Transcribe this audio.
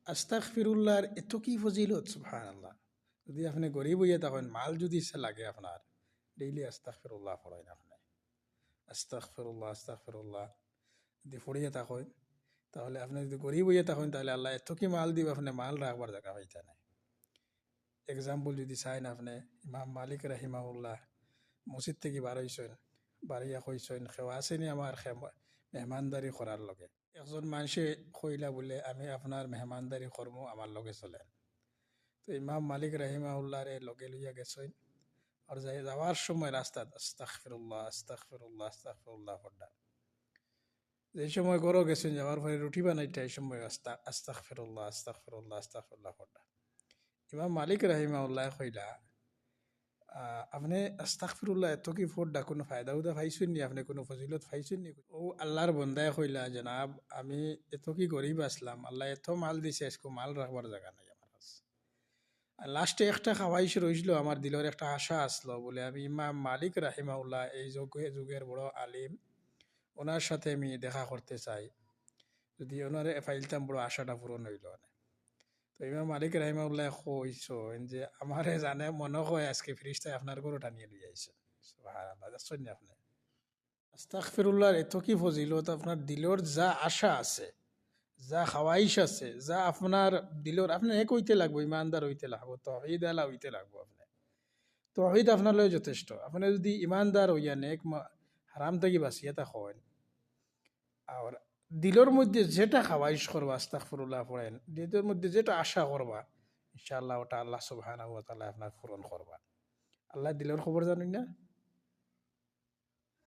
আস্তাগফিরুল্লাহর এত কি ফজিলত সুবহানাল্লাহ। যদি আপনি গরিব হইয়া থাকেন, মাল যদি ইচ্ছা লাগে আপনার, ডেইলি আস্তাগফিরুল্লাহ পড়েন আপনি। আস্তাগফিরুল্লাহ আস্তাগফিরুল্লাহ যদি পড়িয়া থাকেন, তাহলে আপনি যদি গরিব হইয়া থাকেন, তাহলে আল্লাহ এত কি মাল দিব, আপনি মাল রাখবার জায়গা পাইতে নাই। এক্সাম্পল যদি চাইন আপনি, ইমাম মালিক রাহিমাহুল্লাহ মসজিদ থেকে বার হইছেন, বাড়িয়া কইছেন খেওয়া আসেনি আমার মেহমানদারি করার লগে। একজন মানুষে কইলা বলে আমি আপনার মেহমানদারি করবো, আমার লগে চলেন। তো ইমাম মালিক রাহিমাহুল্লাহর লগে লইয়া গেছেন, আর যাই যাওয়ার সময় রাস্তাত আস্তাগফিরুল্লাহ আস্তাগফিরুল্লাহ আস্তাগফিরুল্লাহ পড়া। যে সময় গরো গেছেন, যাওয়ার পরে রুটি বানাইটা এই সময় আস্তাগফিরুল্লাহ আস্তাগফিরুল্লাহ আস্তাগফিরুল্লাহ পড়া। ইমাম মালিক রাহিমাহুল্লাহ কইলা, আপনি আস্তাগফিরুল্লাহ এত কি ফোড়া কোনো ফায়দা উদা পাইছেন নি, আপনি কোনো ফজিলত পাইছেন নি? ও আল্লাহর বন্দায় কইলা, জনাব আমি এত কি গরিব আসলাম, আল্লাহ এত মাল দিছে, আজকে মাল রাখবার জায়গা নাই আমার কাছে। লাস্টে একটা খাওয়াইশ রইছিল, আমার দিলের একটা আশা আসলো বলে আমি ইমাম মালিক রাহিমাউল্লাহ এই যুগের বড় আলিম, ওনার সাথে আমি দেখা করতে চাই, যদি ওনারে ফাইলতাম বড় আশাটা পূরণ হইল না। তো ইমাম মালিক রাহিমাউল্লাহ কইছেন যে আমারে জানে মনে হয় আজকে ফিরিস্তায় আপনার গরু টানিয়ে লই আইছে। সুবহানাল্লাহ, দেখছেন নি আপনি? আস্তাগফিরুল্লাহর এত কি ফজিলত, আপনার দিলর যা আশা আছে, যা খাওয়াইশ আছে, যা আপনার দিলর, আপনি এক হইতে লাগবো, ইমানদার হইতে লাগবো, তহিদ আলা হইতে লাগবো। আপনি তহিদ আপনার লয় যথেষ্ট। আপনি যদি ইমানদার হইয়া নেক হারাম থেকে বাঁচিয়ে তা হয়, আর দিলর মধ্যে যেটা খাওয়াইশ করবা আস্তাগফিরুল্লাহ পড়েন, দিলের মধ্যে যেটা আশা করবা, ইনশাআল্লাহ ওটা আল্লাহ সুবহানাহু ওয়া তাআলা আপনার পূরণ করবা। আল্লাহ দিলের খবর জানেন না?